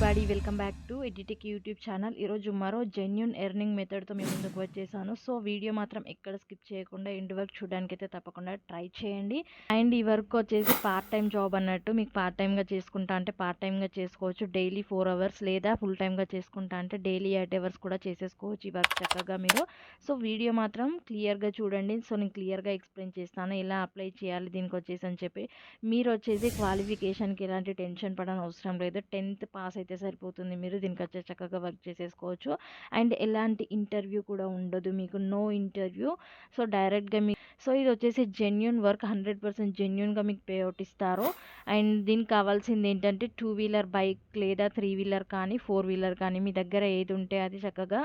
everybody, welcome back to Edu Techee YouTube channel. ఈరోజు మరో genuine earning మెథడ్తో మేము ముందుకు వచ్చేసాను. సో వీడియో మాత్రం ఎక్కడ స్కిప్ చేయకుండా ఎండ్ వరకు చూడడానికి అయితే తప్పకుండా ట్రై చేయండి. అండ్ ఈ వర్క్ వచ్చేసి పార్ట్ టైం జాబ్ అన్నట్టు. మీకు పార్ట్ టైంగా చేసుకుంటా అంటే పార్ట్ టైంగా చేసుకోవచ్చు, డైలీ 4 hours, లేదా ఫుల్ టైంగా చేసుకుంటా అంటే డైలీ 8 hours కూడా చేసేసుకోవచ్చు ఈ వర్క్ చక్కగా మీరు. సో వీడియో మాత్రం క్లియర్గా చూడండి. సో నేను క్లియర్గా ఎక్స్ప్లెయిన్ చేస్తాను ఎలా అప్లై చేయాలి దీనికి వచ్చేసి అని చెప్పి. మీరు వచ్చేసి క్వాలిఫికేషన్కి ఎలాంటి టెన్షన్ పడని అవసరం లేదు. 10th పాస్ అయితే సరిపోతుంది. మీరు దీనికి వచ్చే చక్కగా వర్క్ చేసేసుకోవచ్చు. అండ్ ఎలాంటి ఇంటర్వ్యూ కూడా ఉండదు, మీకు నో ఇంటర్వ్యూ. సో డైరెక్ట్గా సో ఇది వచ్చేసి జెన్యూన్ వర్క్, 100% జెన్యూన్గా మీకు పే అవుట్ ఇస్తారు. అండ్ దీనికి కావాల్సింది ఏంటంటే 2 wheeler బైక్ లేదా 3 wheeler కానీ 4 wheeler కానీ మీ దగ్గర ఏది ఉంటే అది చక్కగా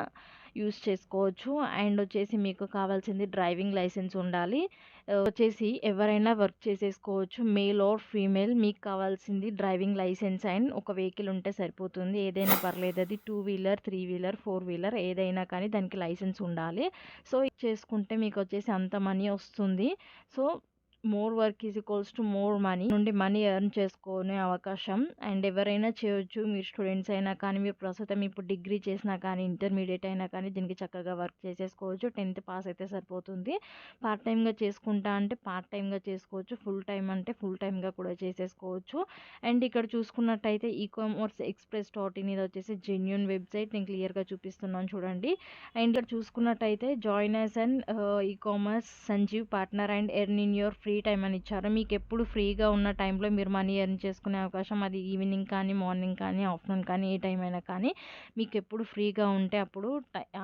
యూస్ చేసుకోవచ్చు. అండ్ వచ్చేసి మీకు కావాల్సింది డ్రైవింగ్ లైసెన్స్ ఉండాలి. వచ్చేసి ఎవరైనా వర్క్ చేసేసుకోవచ్చు, మేల్ ఆర్ ఫీమేల్. మీకు కావాల్సింది డ్రైవింగ్ లైసెన్స్ అండ్ ఒక వెహికల్ ఉంటే సరిపోతుంది. ఏదైనా పర్లేదు, అది 2 wheeler 3 wheeler 4 wheeler ఏదైనా కానీ దానికి లైసెన్స్ ఉండాలి. సో ఇది చేసుకుంటే మీకు వచ్చేసి అంత మనీ వస్తుంది. So more work is equals to more money నుండి మనీ ఎర్న్ చేసుకునే అవకాశం. అండ్ ఎవరైనా చేయొచ్చు, మీరు స్టూడెంట్స్ అయినా కానీ, మీరు ప్రస్తుతం ఇప్పుడు డిగ్రీ చేసినా కానీ, ఇంటర్మీడియట్ అయినా కానీ దీనికి చక్కగా వర్క్ చేసేసుకోవచ్చు. 10th పాస్ అయితే సరిపోతుంది. పార్ట్ టైంగా చేసుకుంటా అంటే పార్ట్ టైంగా చేసుకోవచ్చు, ఫుల్ టైం అంటే ఫుల్ టైంగా కూడా చేసేసుకోవచ్చు. అండ్ ఇక్కడ చూసుకున్నట్టయితే ఈకామర్స్ ఎక్స్ప్రెస్ .in ఇది వచ్చేసి జెన్యూన్ వెబ్సైట్. నేను క్లియర్గా చూపిస్తున్నాను చూడండి. అండ్ ఇక్కడ చూసుకున్నట్టయితే join as and ecommerce Sanjeev partner and earn in your free time అని ఇచ్చారు. మీకు ఎప్పుడు ఫ్రీగా ఉన్న టైంలో మీరు మనీ ఎర్న్ చేసుకునే అవకాశం. అది ఈవినింగ్ కానీ, మార్నింగ్ కానీ, ఆఫ్టర్నూన్ కానీ, ఏ టైం అయినా కానీ మీకు ఎప్పుడు ఫ్రీగా ఉంటే అప్పుడు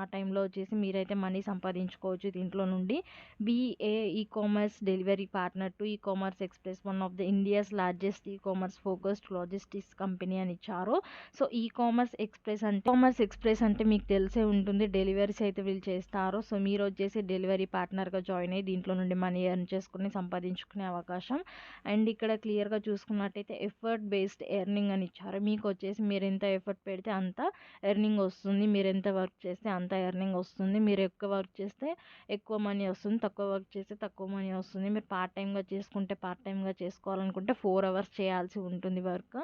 ఆ టైంలో వచ్చేసి మీరైతే మనీ సంపాదించుకోవచ్చు దీంట్లో నుండి. BA ecommerce delivery partner to ecommerce express, one of the India's largest ecommerce focused logistics company అని ఇచ్చారు. సో ఈకామర్స్ ఎక్స్ప్రెస్ అంటే మీకు తెలిసే ఉంటుంది, డెలివరీస్ అయితే వీళ్ళు చేస్తారు. సో మీరు వచ్చేసి డెలివరీ పార్ట్నర్గా జాయిన్ అయ్యి దీంట్లో నుండి మనీ ఎర్న్ చేసుకుని సంపాదించుకునే అవకాశం. అండ్ ఇక్కడ క్లియర్గా చూసుకున్నట్టయితే ఎఫర్ట్ బేస్డ్ ఎర్నింగ్ అని ఇచ్చారు. మీకు వచ్చేసి మీరు ఎంత ఎఫర్ట్ పెడితే అంత ఎర్నింగ్ వస్తుంది, మీరు ఎంత వర్క్ చేస్తే అంత ఎర్నింగ్ వస్తుంది. మీరు ఎక్కువ వర్క్ చేస్తే ఎక్కువ మనీ వస్తుంది, తక్కువ వర్క్ చేస్తే తక్కువ మనీ వస్తుంది. మీరు పార్ట్ టైంగా చేసుకుంటే పార్ట్ టైంగా చేసుకోవాలనుకుంటే 4 hours చేయాల్సి ఉంటుంది వర్క్.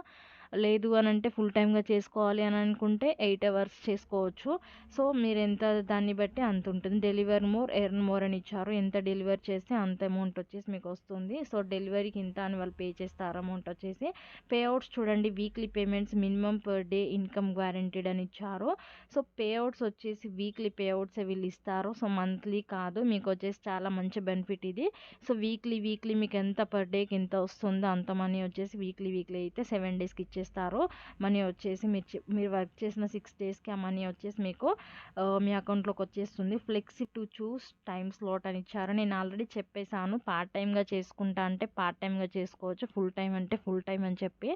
లేదు అని అంటే ఫుల్ టైమ్గా చేసుకోవాలి అని అనుకుంటే 8 hours చేసుకోవచ్చు. సో మీరు ఎంత దాన్ని బట్టి అంత ఉంటుంది. డెలివర్ మోర్ ఎర్న్ మోర్ అని ఇచ్చారు. ఎంత డెలివర్ చేస్తే అంత అమౌంట్ వచ్చేసి మీకు వస్తుంది. సో డెలివరీకి ఇంత అని వాళ్ళు పే చేస్తారు అమౌంట్ వచ్చేసి. పే అవుట్స్ చూడండి, weekly payments, minimum per day income guaranteed అని ఇచ్చారు. సో పే అవుట్స్ వచ్చేసి వీక్లీ పే అవుట్స్ వీళ్ళు ఇస్తారు. సో మంత్లీ కాదు, మీకు వచ్చేసి చాలా మంచి బెనిఫిట్ ఇది. సో వీక్లీ మీకు ఎంత పర్ డేకి ఎంత వస్తుందో అంత మనీ వచ్చేసి వీక్లీ అయితే 7 daysకి ఇచ్చేస్తారు. మనీ వచ్చేసి మీరు వర్క్ చేసిన 6 daysకి ఆ మనీ వచ్చేసి మీకు మీ అకౌంట్లోకి వచ్చేస్తుంది. Flexi to choose time slot అని ఇచ్చారు. నేను ఆల్రెడీ చెప్పేశాను, పార్ట్ టైంగా చేసుకుంటా అంటే పార్ట్ టైంగా చేసుకోవచ్చు, ఫుల్ టైం అంటే ఫుల్ టైం అని చెప్పి.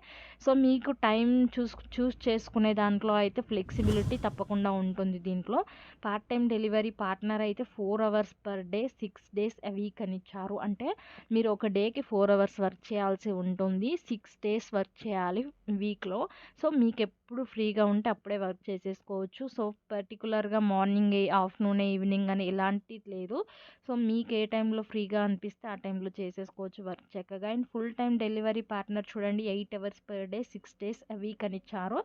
సో మీకు టైం చూస్ చేసుకునే దాంట్లో అయితే ఫ్లెక్సిబిలిటీ తప్పకుండా ఉంటుంది దీంట్లో. పార్ట్ టైం డెలివరీ పార్ట్నర్ అయితే 4 hours per day 6 days a week అని ఇచ్చారు. అంటే మీరు ఒక డేకి 4 hours వర్క్ చేయాల్సి ఉంటుంది, 6 days వర్క్ చేయాలి వీక్లో. సో మీకు ఎప్పుడు ఫ్రీగా ఉంటే అప్పుడే వర్క్ చేసేసుకోవచ్చు. సో పర్టికులర్గా మార్నింగ్, ఆఫ్టర్నూన్, ఈవినింగ్ అని ఎలాంటిది లేదు. సో మీకు ఏ టైంలో ఫ్రీగా అనిపిస్తే ఆ టైంలో చేసేసుకోవచ్చు వర్క్ చక్కగా. And full time delivery partner చూడండి, 8 hours per day 6 days a week అని ఇచ్చారు.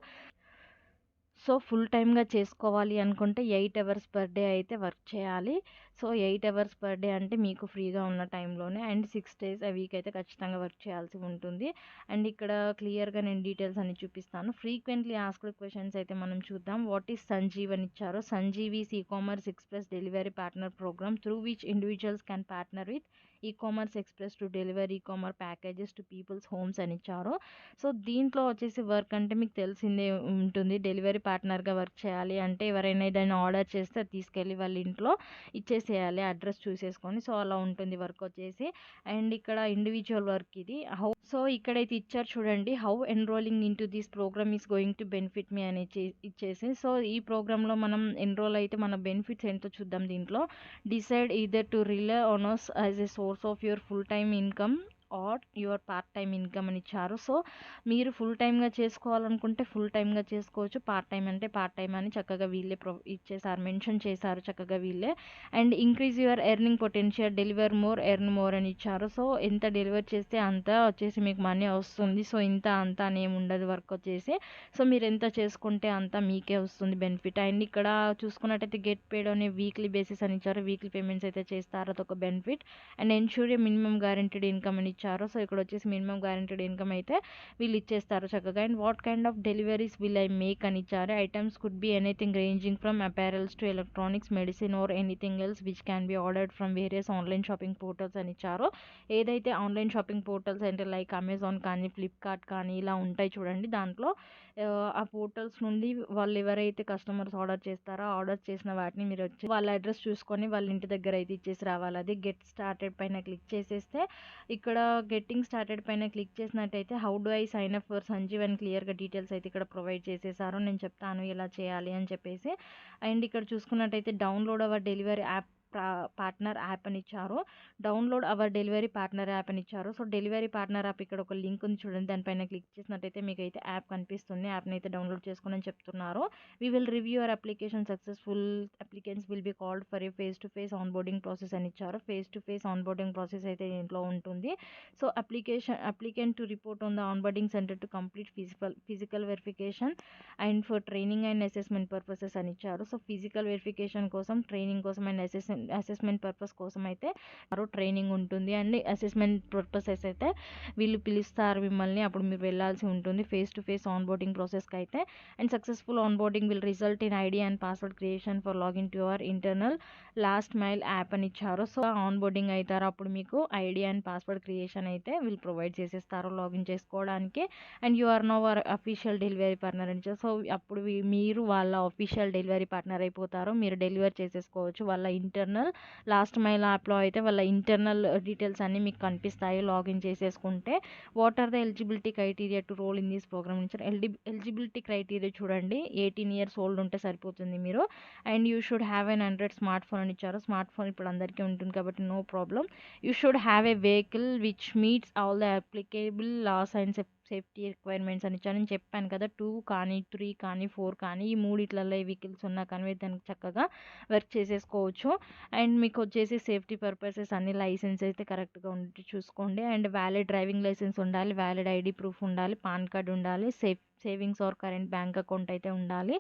సో ఫుల్ టైమ్గా చేసుకోవాలి అనుకుంటే 8 hours పర్ డే అయితే వర్క్ చేయాలి. సో 8 hours పర్ డే అంటే మీకు ఫ్రీగా ఉన్న టైంలోనే. అండ్ 6 days a week అయితే ఖచ్చితంగా వర్క్ చేయాల్సి ఉంటుంది. అండ్ ఇక్కడ క్లియర్గా నేను డీటెయిల్స్ అన్ని చూపిస్తాను. ఫ్రీక్వెంట్లీ ఆస్క్డ్ క్వశ్చన్స్ అయితే మనం చూద్దాం. వాట్ ఈస్ సంజీవ్ అని ఇచ్చారు. Sanjeev is ecommerce express delivery partner program through which individuals can partner with ecommerce express to delivery ecommerce packages to peoples homes అని ఇచ్చారు. సో దీంట్లో వచ్చేసి వర్క్ అంటే మీకు తెలిసిందే ఉంటుంది, డెలివరీ పార్ట్నర్గా వర్క్ చేయాలి అంటే ఎవరైనా ఏదైనా ఆర్డర్ చేస్తే అది తీసుకెళ్ళి వాళ్ళ ఇంట్లో ఇచ్చేసేయాలి, అడ్రస్ చూసేసుకొని. సో అలా ఉంటుంది వర్క్ వచ్చేసి. అండ్ ఇక్కడ ఇండివిజువల్ వర్క్ ఇది. సో ఇక్కడైతే ఇచ్చారు చూడండి, how enrolling in to this program is going to benefit me అని ఇచ్చేసి. సో ఈ ప్రోగ్రాంలో మనం ఎన్రోల్ అయితే మన బెనిఫిట్స్ ఏంటో చూద్దాం. దీంట్లో decide either to rely on us as a source of your full time income or your part time income అని ఇచ్చారు. సో మీరు ఫుల్ టైమ్గా చేసుకోవాలనుకుంటే ఫుల్ టైమ్గా చేసుకోవచ్చు, పార్ట్ టైం అంటే పార్ట్ టైం అని చక్కగా వీళ్ళే ఇచ్చేసారు, మెన్షన్ చేశారు చక్కగా వీళ్ళే. And increase your earning potential, deliver more earn more అని ఇచ్చారు. సో ఎంత డెలివర్ చేస్తే అంత వచ్చేసి మీకు మనీ వస్తుంది. సో ఇంత అంత అని ఏమి ఉండదు వర్క్ వచ్చేసి. సో మీరు ఎంత చేసుకుంటే అంత మీకే వస్తుంది బెనిఫిట్. అండ్ ఇక్కడ చూసుకున్నట్టయితే గెట్ పేడ్ అనే వీక్లీ బేసిస్ అని ఇచ్చారు, వీక్లీ పేమెంట్స్ అయితే చేస్తారు, అదొక benefit. And ensure minimum guaranteed income అని ఇచ్చారు. సో ఇక్కడ వచ్చేసి మినిమం గ్యారెంటీడ్ ఇన్కమ్ అయితే వీళ్ళు ఇచ్చేస్తారు చక్కగా. And what kind of deliveries will I make అని ఇచ్చారు. Items could be anything ranging from apparels to electronics, medicine or anything else which can be ordered from various online shopping portals అని ఇచ్చారు. ఏదైతే online shopping portals అంటే like Amazon కానీ Flipkart కానీ ఇలా ఉంటాయి చూడండి, దాంట్లో ఆ పోర్టల్స్ నుండి వాళ్ళు ఎవరైతే కస్టమర్స్ ఆర్డర్ చేస్తారో ఆర్డర్ చేసిన వాటిని మీరు వచ్చి వాళ్ళ అడ్రస్ చూసుకొని వాళ్ళ ఇంటి దగ్గర అయితే ఇచ్చేసి రావాలి. అది గెట్ స్టార్టెడ్ పైన క్లిక్ చేసేస్తే ఇక్కడ గెట్టింగ్ స్టార్టెడ్ పైన క్లిక్ చేసినట్టయితే how do I sign up for Sanjeev అని క్లియర్గా డీటెయిల్స్ అయితే ఇక్కడ ప్రొవైడ్ చేసేసారు. నేను చెప్తాను ఎలా చేయాలి అని చెప్పేసి. అండ్ ఇక్కడ చూసుకున్నట్టయితే download hour delivery app partner app అని ఇచ్చారు. Download hour delivery partner app అని ఇచ్చారు. సో డెలివరీ పార్ట్నర్ యాప్ ఇక్కడ ఒక లింక్ ఉంది చూడండి, దానిపైన క్లిక్ చేసినట్టయితే మీకు అయితే యాప్ కనిపిస్తుంది. యాప్ని అయితే డౌన్లోడ్ చేసుకుని చెప్తున్నారు. We will review your application successful, applicants will be called for a face to face onboarding process అని ఇచ్చారు. Face to face onboarding process అయితే దీంట్లో ఉంటుంది. So applicant to report on the onboarding centre to complete physical verification and for training and assessment purposes అని ఇచ్చారు. So physical verification కోసం, training కోసం and assessment purpose కోసం అయితే మరో ట్రైనింగ్ ఉంటుంది. అండ్ అసెస్మెంట్ పర్పసెస్ అయితే వీళ్ళు పిలుస్తారు మిమ్మల్ని, అప్పుడు మీరు వెళ్ళాల్సి ఉంటుంది ఫేస్ టు ఫేస్ ఆన్బోర్డింగ్ ప్రాసెస్కి అయితే. And successful onboarding will result in ID and password creation for login to your internal last mile app అని ఇచ్చారు. సో ఆన్బోర్డింగ్ అవుతారు, అప్పుడు మీకు ఐడి అండ్ పాస్వర్డ్ క్రియేషన్ అయితే వీళ్ళు ప్రొవైడ్ చేసేస్తారు లాగిన్ చేసుకోవడానికి. And you are now our official delivery partner అని ఇచ్చారు. సో అప్పుడు మీరు వాళ్ళ అఫీషియల్ డెలివరీ పార్ట్నర్ అయిపోతారు, మీరు డెలివర్ చేసేసుకోవచ్చు. వాళ్ళ ఇంటర్నల్ లాస్ట్ మైల్ యాప్లో అయితే వాళ్ళ ఇంటర్నల్ డీటెయిల్స్ అన్నీ మీకు కనిపిస్తాయి లాగిన్ చేసేసుకుంటే. What are the eligibility criteria to roll in this program ఇచ్చారు. ఎలిజిబిలిటీ క్రైటీరియా చూడండి, 18 years ఓల్డ్ ఉంటే సరిపోతుంది మీరు. And you should have an Android smart phone అని ఇచ్చారు. స్మార్ట్ ఫోన్ ఇప్పుడు అందరికీ ఉంటుంది కాబట్టి no problem. You should have a vehicle which meets all the applicable laws and safety requirements అని ఇచ్చారు. నేను చెప్పాను కదా 2 కానీ 3 కానీ 4 కానీ ఈ మూడిట్లలో ఏ వెహికల్స్ ఉన్నా కానీ దానికి చక్కగా వర్క్ చేసేసుకోవచ్చు. అండ్ మీకు వచ్చేసి సేఫ్టీ పర్పసెస్ అన్ని లైసెన్స్ అయితే కరెక్ట్గా ఉండి చూసుకోండి. అండ్ వ్యాలిడ్ డ్రైవింగ్ లైసెన్స్ ఉండాలి, వ్యాలిడ్ ఐడి ప్రూఫ్ ఉండాలి, పాన్ కార్డ్ ఉండాలి, savings or current bank account అయితే ఉండాలి.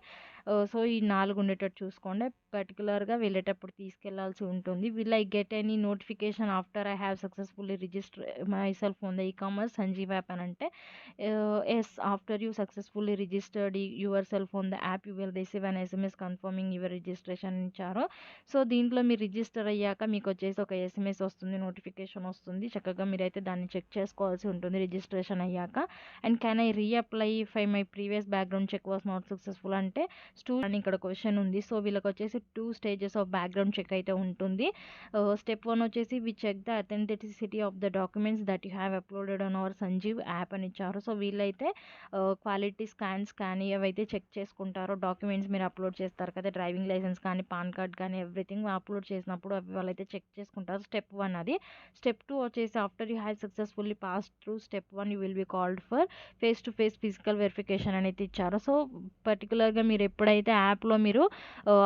సో ఈ 4 ఉండేటట్టు చూసుకోండి. పర్టికులర్గా వెళ్ళేటప్పుడు తీసుకెళ్లాల్సి ఉంటుంది. Will I get any notification after I have successfully register my self on the ecommerce Sanjeev app అని అంటే yes, after you successfully registered your self on the app you will receive an SMS confirming your registration ఇచ్చారు. So దీంట్లో మీరు register అయ్యాక మీకు వచ్చేసి ఒక SMS వస్తుంది, నోటిఫికేషన్ వస్తుంది. చక్కగా మీరైతే దాన్ని చెక్ చేసుకోవాల్సి ఉంటుంది రిజిస్ట్రేషన్ అయ్యాక. And can I reapply if my previous background check was not successful అంటే అని ఇక్కడ క్వశ్చన్ ఉంది. సో వీళ్ళకి వచ్చేసి 2 stages ఆఫ్ బ్యాక్గ్రౌండ్ చెక్ అయితే ఉంటుంది. స్టెప్ 1 వచ్చేసి we check the authenticity of the documents that you have uploaded on our Sanjeev app అని ఇచ్చారు. సో వీళ్ళైతే క్వాలిటీ స్కాన్స్ కానీ అవైతే చెక్ చేసుకుంటారు. డాక్యుమెంట్స్ మీరు అప్లోడ్ చేస్తారు కదా, డ్రైవింగ్ లైసెన్స్ కానీ పాన్ కార్డ్ కానీ ఎవ్రీథింగ్ అప్లోడ్ చేసినప్పుడు అవి వాళ్ళైతే చెక్ చేసుకుంటారు. స్టెప్ 1 అది. స్టెప్ 2 వచ్చేసి after you have successfully pass through step 1 you will be called for face to face physical verification అనేది ఇచ్చారు. సో పర్టికులర్గా మీరు ఎప్పుడైతే యాప్లో మీరు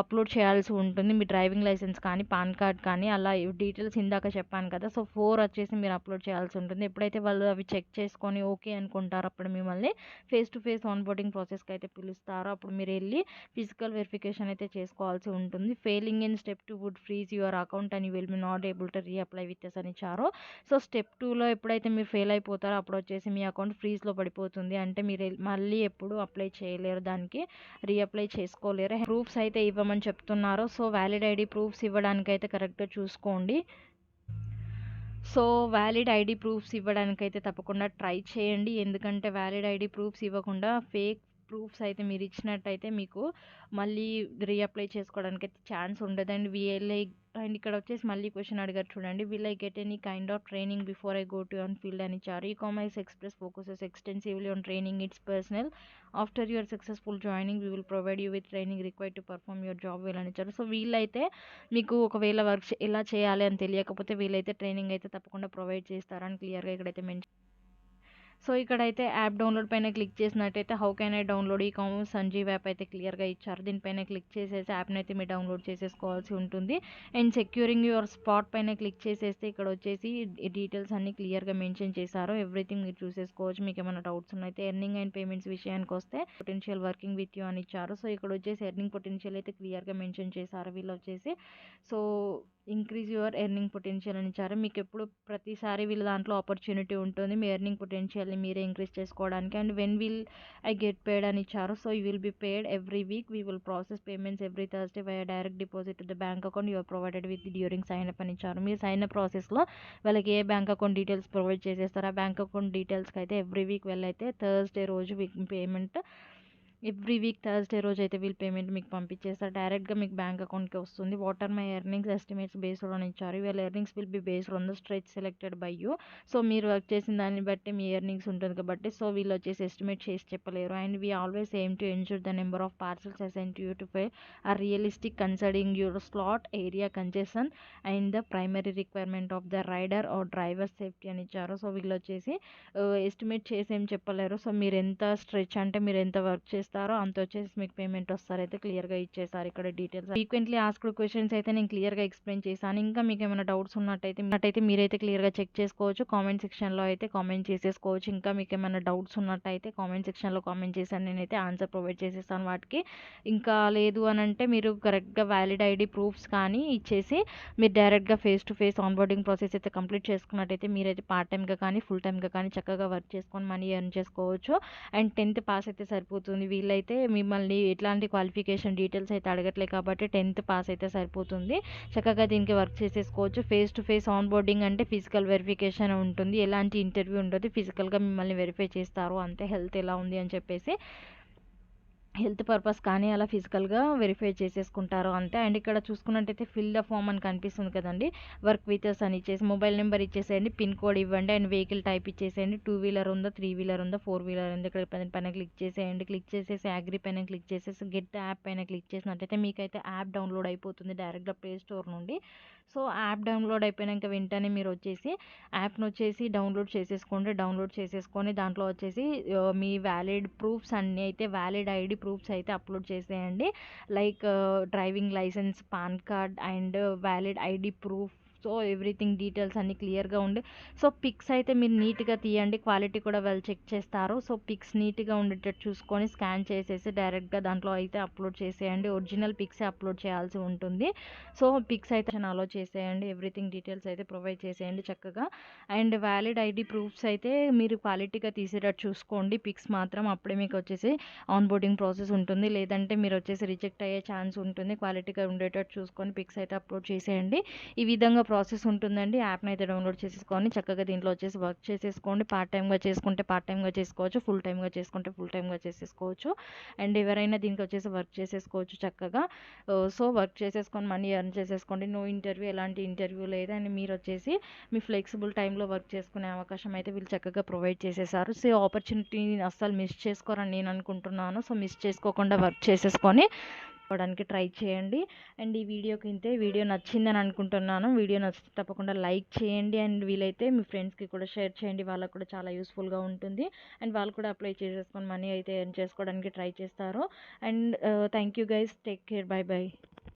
అప్లోడ్ చేయాల్సి ఉంటుంది మీ డ్రైవింగ్ లైసెన్స్ కానీ పాన్ కార్డ్ కానీ అలా డీటెయిల్స్ ఇందాక చెప్పాను కదా. సో 4 వచ్చేసి మీరు అప్లోడ్ చేయాల్సి ఉంటుంది. ఎప్పుడైతే వాళ్ళు అవి చెక్ చేసుకొని ఓకే అనుకుంటారో అప్పుడు మిమ్మల్ని ఫేస్ టు ఫేస్ ఆన్బోర్డింగ్ ప్రాసెస్కి అయితే పిలుస్తారో అప్పుడు మీరు వెళ్ళి ఫిజికల్ వెరిఫికేషన్ అయితే చేసుకోవాల్సి ఉంటుంది. Failing in step 2 would freeze your account and you will be not able to reapply with us అని ఇచ్చారు. సో స్టెప్ 2లో ఎప్పుడైతే మీరు ఫెయిల్ అయిపోతారో అప్పుడు వచ్చేసి మీ అకౌంట్ ఫ్రీజ్లో పడిపోతుంది. అంటే మీరు మళ్ళీ ఎప్పుడు అప్లై చేయలేరు, దానికి రీఅప్లై చేసుకోలేరు. ప్రూఫ్స్ అయితే ఇవ్వమని చెప్తున్నారు. సో వ్యాలిడ్ ఐడి ప్రూఫ్స్ ఇవ్వడానికి అయితే కరెక్ట్గా చూసుకోండి. సో వ్యాలిడ్ ఐడి ప్రూఫ్స్ ఇవ్వడానికైతే తప్పకుండా ట్రై చేయండి. ఎందుకంటే వ్యాలిడ్ ఐడి ప్రూఫ్స్ ఇవ్వకుండా ఫేక్ ప్రూఫ్స్ అయితే మీరు ఇచ్చినట్టయితే మీకు మళ్ళీ రీఅప్లై చేసుకోవడానికి అయితే ఛాన్స్ ఉండదు. అండ్ విఎల్ఐ అండ్ ఇక్కడ వచ్చేసి మళ్ళీ క్వశ్చన్ అడిగారు చూడండి, will I get any kind of training before I go to on field అని ఇచ్చారు. E commerce express focuses extensively on training it's personal. After your successful joining we will provide you with training required to perform your job well అని ఇచ్చారు. So వీళ్ళైతే మీకు ఒకవేళ work ఎలా చేయాలి అని తెలియకపోతే వీళ్ళైతే ట్రైనింగ్ అయితే తప్పకుండా ప్రొవైడ్ చేస్తారని క్లియర్గా ఇక్కడైతే మెన్షన్. సో ఇక్కడైతే యాప్ డౌన్లోడ్ పైన క్లిక్ చేసినట్టయితే how can I download ecommerce Sanjeev app అయితే క్లియర్గా ఇచ్చారు. దీనిపైన క్లిక్ చేసేసి యాప్ని అయితే మీరు డౌన్లోడ్ చేసేసుకోవాల్సి ఉంటుంది. అండ్ సెక్యూరింగ్ యువర్ స్పాట్ పైన క్లిక్ చేసేస్తే ఇక్కడ వచ్చేసి డీటెయిల్స్ అన్ని క్లియర్గా మెన్షన్ చేశారు. ఎవ్రీథింగ్ మీరు చూసేసుకోవచ్చు. మీకు ఏమైనా డౌట్స్ ఉన్నైతే ఎర్నింగ్ అండ్ పేమెంట్స్ విషయానికి వస్తే పొటెన్షియల్ వర్కింగ్ విత్ యూ అని ఇచ్చారు. సో ఇక్కడ వచ్చేసి ఎర్నింగ్ పొటెన్షియల్ అయితే క్లియర్గా మెన్షన్ చేశారు వీళ్ళు వచ్చేసి. So increase your earning potential అని ఇచ్చారు. మీకు ఎప్పుడు ప్రతిసారి వీళ్ళ దాంట్లో ఆపర్చునిటీ ఉంటుంది మీ ఎర్నింగ్ పొటెన్షియల్ని మీరే ఇంక్రీజ్ చేసుకోవడానికి. And when will I get paid అని ఇచ్చారు. So you will be paid every week. We will process payments every Thursday by direct deposit to the bank account you are provided with during sign up అని ఇచ్చారు. మీరు sign up ప్రాసెస్లో వాళ్ళకి ఏ bank account details provide చేసేస్తారు ఆ bank account డీటెయిల్స్కి అయితే ఎవ్రీ వీక్ వెళ్ళైతే థర్స్డే రోజు పేమెంట్ ఎవ్రీ వీక్ థర్స్డే రోజు అయితే వీళ్ళు పేమెంట్ మీకు పంపించేస్తారు. డైరెక్ట్గా మీకు బ్యాంక్ అకౌంట్కి వస్తుంది. What are my earnings estimates based అని ఇచ్చారు. వీళ్ళ earnings will be based on the stretch selected by you. So మీరు వర్క్ చేసిన దాన్ని బట్టి మీ ఎర్నింగ్స్ ఉంటుంది కాబట్టి సో వీళ్ళు వచ్చేసి ఎస్టిమేట్ చేసి చెప్పలేరు. And we always aim to ensure the number of parcels assign to you to file are realistic considering your slot area congestion and the primary requirement of the rider or driver safety అని ఇచ్చారు. So వీళ్ళు వచ్చేసి estimate చేసి ఏం చెప్పలేరు. So మీరు ఎంత stretch అంటే మీరు ఎంత వర్క్ చేస్తారో అంత వచ్చేసి మీకు పేమెంట్ వస్తారు అయితే క్లియర్గా ఇచ్చేసారు ఇక్కడ డీటెయిల్స్. ఫ్రీక్వెంట్లీ ఆస్క్డ్ క్వశ్చన్స్ అయితే నేను క్లియర్గా ఎక్స్ప్లెయిన్ చేశాను. ఇంకా మీకు ఏమైనా డౌట్స్ ఉన్నట్టయితే మీరైతే క్లియర్గా చెక్ చేసుకోవచ్చు. కామెంట్ సెక్షన్లో అయితే కామెంట్ చేసేసుకోవచ్చు. ఇంకా మీకు ఏమైనా డౌట్స్ ఉన్నట్టయితే కామెంట్ సెక్షన్లో కామెంట్ చేశాను, నేనైతే ఆన్సర్ ప్రొవైడ్ చేసేస్తాను వాటికి. ఇంకా లేదు అని అంటే మీరు కరెక్ట్గా వ్యాలిడ్ ఐడి ప్రూఫ్స్ కానీ ఇచ్చేసి మీరు డైరెక్ట్గా face to face onboarding process అయితే కంప్లీట్ చేసుకున్నట్టయితే మీరైతే పార్ట్ టైమ్గా కానీ ఫుల్ టైమ్గా కానీ చక్కగా వర్క్ చేసుకొని మనీ ఎర్న్ చేసుకోవచ్చు. అండ్ 10th పాస్ అయితే సరిపోతుంది. వీళ్ళైతే మిమ్మల్ని ఎట్లాంటి క్వాలిఫికేషన్ డీటెయిల్స్ అయితే అడగట్లేదు కాబట్టి 10th పాస్ అయితే సరిపోతుంది. చక్కగా దీనికి వర్క్ చేసేసుకోవచ్చు. ఫేస్ టు ఫేస్ ఆన్బోర్డింగ్ అంటే ఫిజికల్ వెరిఫికేషన్ ఉంటుంది. ఎలాంటి ఇంటర్వ్యూ ఉండదు. ఫిజికల్గా మిమ్మల్ని వెరిఫై చేస్తారు అంతే. హెల్త్ ఎలా ఉంది అని చెప్పేసి హెల్త్ పర్పస్ కానీ అలా ఫిజికల్గా వెరిఫై చేసేసుకుంటారు అంతే. అండ్ ఇక్కడ చూసుకున్నట్టయితే ఫిల్ ద ఫామ్ అని కనిపిస్తుంది కదండి, వర్క్ విత్ అస్ అని ఇచ్చేసి మొబైల్ నెంబర్ ఇచ్చేసేయండి, పిన్ కోడ్ ఇవ్వండి అండ్ వెహికల్ టైప్ ఇచ్చేసేయండి. 2 వీలర్ ఉందా, 3 వీలర్ ఉందా, 4 వీలర్ ఉందా, ఇక్కడ పైన క్లిక్ చేసేయండి. క్లిక్ చేసేసి అగ్రి పైన క్లిక్ చేసేసి గెట్ యాప్ పైన క్లిక్ చేసినట్టయితే మీకైతే యాప్ డౌన్లోడ్ అయిపోతుంది డైరెక్ట్గా ప్లే స్టోర్ నుండి. సో యాప్ డౌన్లోడ్ అయిపోయినాక వెంటనే మీరు వచ్చేసి యాప్ను వచ్చేసి డౌన్లోడ్ చేసేసుకోండి. డౌన్లోడ్ చేసేసుకొని దాంట్లో వచ్చేసి మీ వ్యాలిడ్ ప్రూఫ్స్ అన్నీ అయితే వ్యాలిడ్ ఐడి ప్రూఫ్స్ అయితే అప్లోడ్ చేసేయండి. Like driving licence, PAN card and valid ID proof. So everything details అన్నీ క్లియర్గా ఉండి సో పిక్స్ అయితే మీరు నీట్గా తీయండి. క్వాలిటీ కూడా వాళ్ళు చెక్ చేస్తారు. సో పిక్స్ నీట్గా ఉండేటట్టు చూసుకొని స్కాన్ చేసేసి డైరెక్ట్గా దాంట్లో అయితే అప్లోడ్ చేసేయండి. ఒరిజినల్ పిక్సే అప్లోడ్ చేయాల్సి ఉంటుంది. సో పిక్స్ అయితే అలో చేసేయండి. ఎవ్రీథింగ్ డీటెయిల్స్ అయితే ప్రొవైడ్ చేసేయండి చక్కగా. అండ్ వ్యాలిడ్ ఐడి ప్రూఫ్స్ అయితే మీరు క్వాలిటీగా తీసేటట్టు చూసుకోండి. పిక్స్ మాత్రం అప్పుడే మీకు వచ్చేసి ఆన్బోర్డింగ్ ప్రాసెస్ ఉంటుంది. లేదంటే మీరు వచ్చేసి రిజెక్ట్ అయ్యే ఛాన్స్ ఉంటుంది. క్వాలిటీగా ఉండేటట్టు చూసుకొని పిక్స్ అయితే అప్లోడ్ చేసేయండి. ఈ విధంగా ప్రాసెస్ ఉంటుందండి. యాప్ని అయితే డౌన్లోడ్ చేసేసుకొని చక్కగా దీంట్లో వచ్చేసి వర్క్ చేసేసుకోండి. పార్ట్ టైమ్గా చేసుకుంటే పార్ట్ టైమ్గా చేసుకోవచ్చు, ఫుల్ టైమ్గా చేసుకుంటే ఫుల్ టైమ్గా చేసేసుకోవచ్చు. అండ్ ఎవరైనా దీనికి వచ్చేసి వర్క్ చేసేసుకోవచ్చు చక్కగా. సో వర్క్ చేసేసుకొని మనీ ఎర్న్ చేసేసుకోండి. నో ఇంటర్వ్యూ, ఎలాంటి ఇంటర్వ్యూ లేదు. అండ్ మీరు వచ్చేసి మీ ఫ్లెక్సిబుల్ టైంలో వర్క్ చేసుకునే అవకాశం అయితే వీళ్ళు చక్కగా ప్రొవైడ్ చేసేసారు. సో ఆపర్చునిటీని అస్సలు మిస్ చేసుకోరని నేను అనుకుంటున్నాను. సో మిస్ చేసుకోకుండా వర్క్ చేసేసుకొని అవడానికి ట్రై చేయండి. అండ్ ఈ వీడియోకి ఇంతే. వీడియో నచ్చిందని అనుకుంటున్నాను. వీడియో నచ్చితే తప్పకుండా లైక్ చేయండి అండ్ వీలైతే మీ ఫ్రెండ్స్కి కూడా షేర్ చేయండి. వాళ్ళకు కూడా చాలా యూస్ఫుల్గా ఉంటుంది అండ్ వాళ్ళు కూడా అప్లై చేసేసుకొని మనీ అయితే ఎర్న్ చేసుకోవడానికి ట్రై చేస్తారు. And thank you guys, take care, by by.